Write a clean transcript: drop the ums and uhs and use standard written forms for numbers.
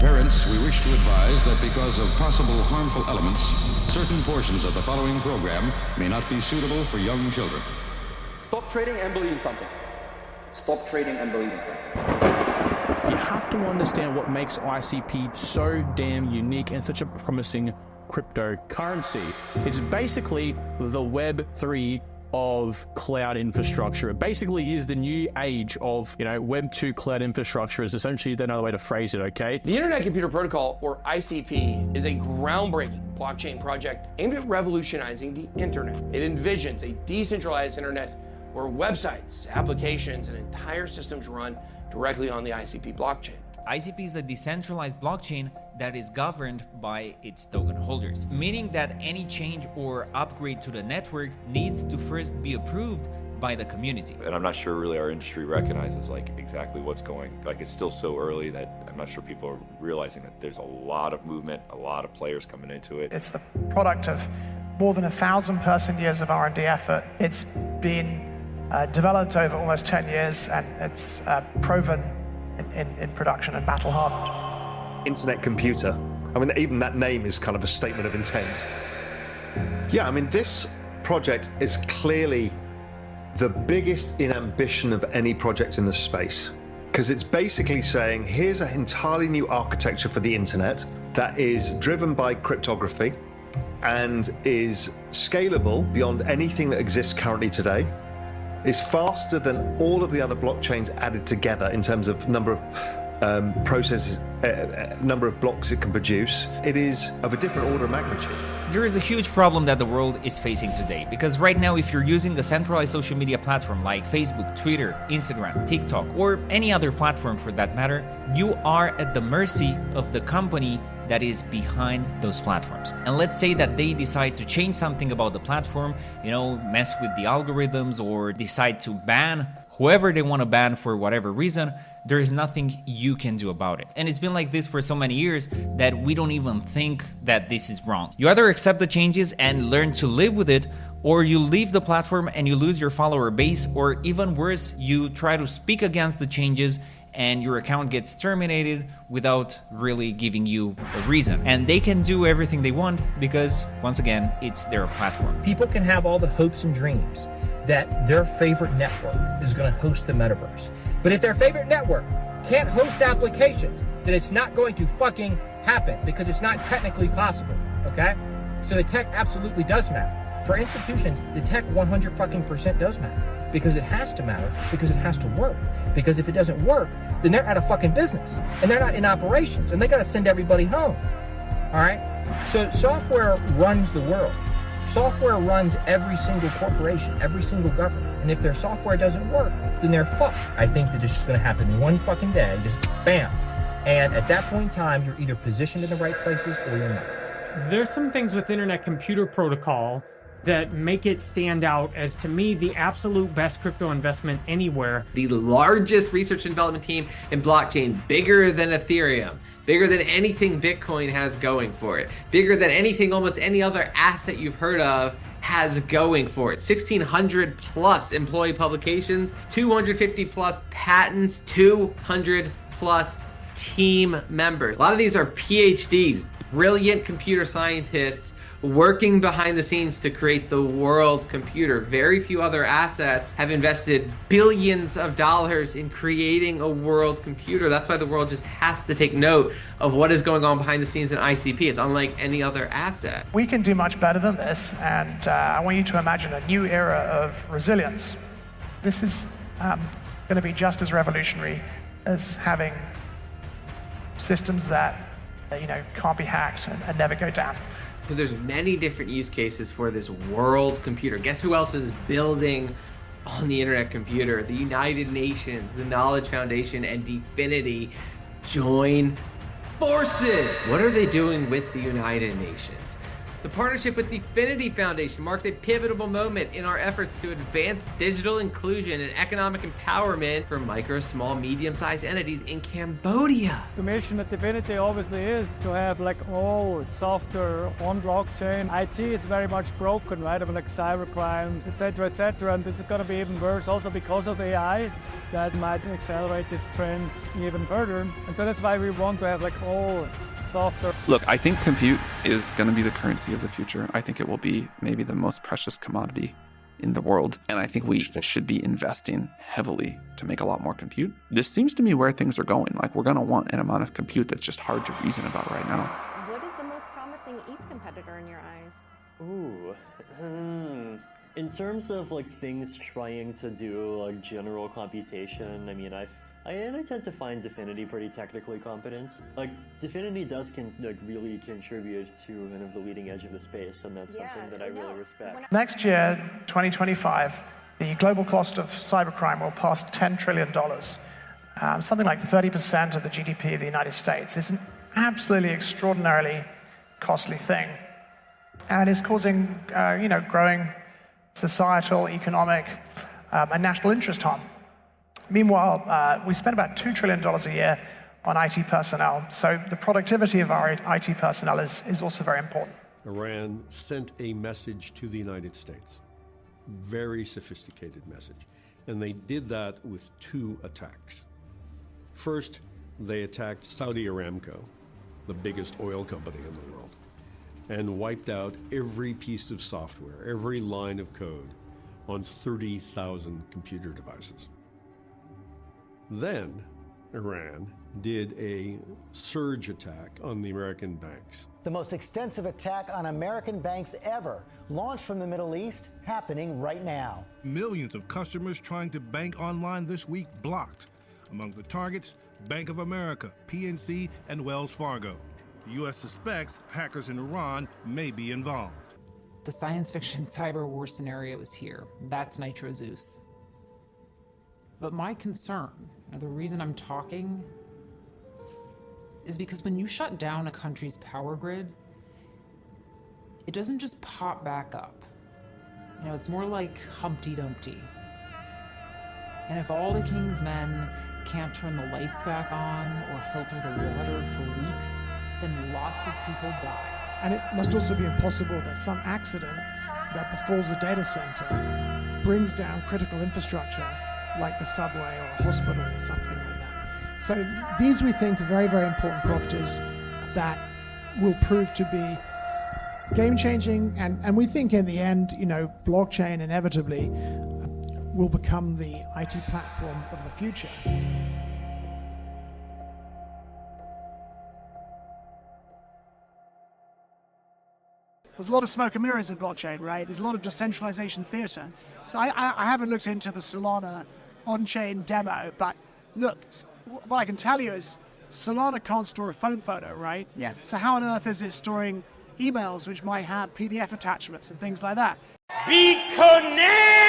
Parents, we wish to advise that because of possible harmful elements, certain portions of the following program may not be suitable for young children. Stop trading and believe in something. Stop trading and believe in something. You have to understand what makes ICP so damn unique and such a promising cryptocurrency. It's basically the Web3 of cloud infrastructure. It basically is the new age of, Web 2 cloud infrastructure is essentially another way to phrase it, okay? The Internet Computer Protocol, or ICP, is a groundbreaking blockchain project aimed at revolutionizing the internet. It envisions a decentralized internet where websites, applications, and entire systems run directly on the ICP blockchain. ICP is a decentralized blockchain that is governed by its token holders, meaning that any change or upgrade to the network needs to first be approved by the community. And I'm not sure really our industry recognizes exactly what's going, it's still so early that I'm not sure people are realizing that there's a lot of movement, a lot of players coming into it. It's the product of more than 1,000 person years of R&D effort. It's been developed over almost 10 years, and it's proven in production and battle hardened. Internet computer. Even that name is kind of a statement of intent. Yeah, this project is clearly the biggest in ambition of any project in the space, because it's basically saying, here's an entirely new architecture for the internet that is driven by cryptography and is scalable beyond anything that exists currently today. Is faster than all of the other blockchains added together in terms of number of processes, number of blocks it can produce. It is of a different order of magnitude. There is a huge problem that the world is facing today, because right now if you're using a centralized social media platform like Facebook, Twitter, Instagram, TikTok, or any other platform for that matter, you are at the mercy of the company that is behind those platforms. And let's say that they decide to change something about the platform, mess with the algorithms, or decide to ban whoever they want to ban for whatever reason. There is nothing you can do about it. And it's been like this for so many years that we don't even think that this is wrong. You either accept the changes and learn to live with it, or you leave the platform and you lose your follower base, or even worse, you try to speak against the changes and your account gets terminated without really giving you a reason. And they can do everything they want because, once again, it's their platform. People can have all the hopes and dreams that their favorite network is going to host the metaverse. But if their favorite network can't host applications, then it's not going to fucking happen, because it's not technically possible, okay? So the tech absolutely does matter. For institutions, the tech 100% does matter, because it has to matter, because it has to work. Because if it doesn't work, then they're out of fucking business, and they're not in operations, and they got to send everybody home, all right? So software runs the world. Software runs every single corporation, every single government. And if their software doesn't work, then they're fucked. I think that it's just going to happen one fucking day, just bam. And at that point in time, you're either positioned in the right places or you're not. There's some things with Internet Computer Protocol that make it stand out as, to me, the absolute best crypto investment anywhere. The largest research and development team in blockchain, bigger than Ethereum, bigger than anything Bitcoin has going for it, bigger than anything almost any other asset you've heard of has going for it. 1,600 plus employee publications, 250 plus patents, 200 plus team members. A lot of these are PhDs, brilliant computer scientists working behind the scenes to create the world computer. Very few other assets have invested billions of dollars in creating a world computer. That's why the world just has to take note of what is going on behind the scenes in ICP. It's unlike any other asset. We can do much better than this, and I want you to imagine a new era of resilience. This is going to be just as revolutionary as having systems that can't be hacked and never go down. So there's many different use cases for this world computer. Guess who else is building on the Internet Computer? The United Nations, the Knowledge Foundation, and DFINITY join forces. What are they doing with the United Nations? The partnership with DFINITY Foundation marks a pivotal moment in our efforts to advance digital inclusion and economic empowerment for micro, small, medium-sized entities in Cambodia. The mission at DFINITY obviously is to have like all software on blockchain. IT is very much broken, right? I mean, like cybercrimes, etc., and this is going to be even worse also because of AI that might accelerate these trends even further. And so that's why we want to have like all software. Look, I think compute is going to be the currency of the future. I think it will be maybe the most precious commodity in the world. And I think we should be investing heavily to make a lot more compute. This seems to me where things are going. Like, we're going to want an amount of compute that's just hard to reason about right now. What is the most promising ETH competitor in your eyes? Ooh, in terms of like things trying to do like general computation, I mean, I tend to find DFINITY pretty technically competent. Like, DFINITY does really contribute to kind of the leading edge of the space, and that's something that I really respect. Next year, 2025, the global cost of cybercrime will pass $10 trillion. Something like 30% of the GDP of the United States. It's an absolutely extraordinarily costly thing, and is causing, growing societal, economic, and national interest harm. Meanwhile, we spend about $2 trillion a year on IT personnel, so the productivity of our IT personnel is also very important. Iran sent a message to the United States, very sophisticated message, and they did that with 2 attacks. First, they attacked Saudi Aramco, the biggest oil company in the world, and wiped out every piece of software, every line of code on 30,000 computer devices. Then, Iran did a surge attack on the American banks. The most extensive attack on American banks ever, launched from the Middle East, happening right now. Millions of customers trying to bank online this week blocked. Among the targets, Bank of America, PNC, and Wells Fargo. The U.S. suspects hackers in Iran may be involved. The science fiction cyber war scenario is here. That's Nitro Zeus. But my concern, and the reason I'm talking, is because when you shut down a country's power grid, it doesn't just pop back up. It's more like Humpty Dumpty. And if all the king's men can't turn the lights back on or filter the water for weeks, then lots of people die. And it must also be impossible that some accident that befalls a data center brings down critical infrastructure like the subway or a hospital or something like that. So these, we think, are very, very important properties that will prove to be game-changing, and we think in the end, blockchain inevitably will become the IT platform of the future. There's a lot of smoke and mirrors in blockchain, right? There's a lot of decentralization theater. So I haven't looked into the Solana on-chain demo, but look, what I can tell you is Solana can't store a phone photo, right? Yeah. So how on earth is it storing emails which might have PDF attachments and things like that? Be connected!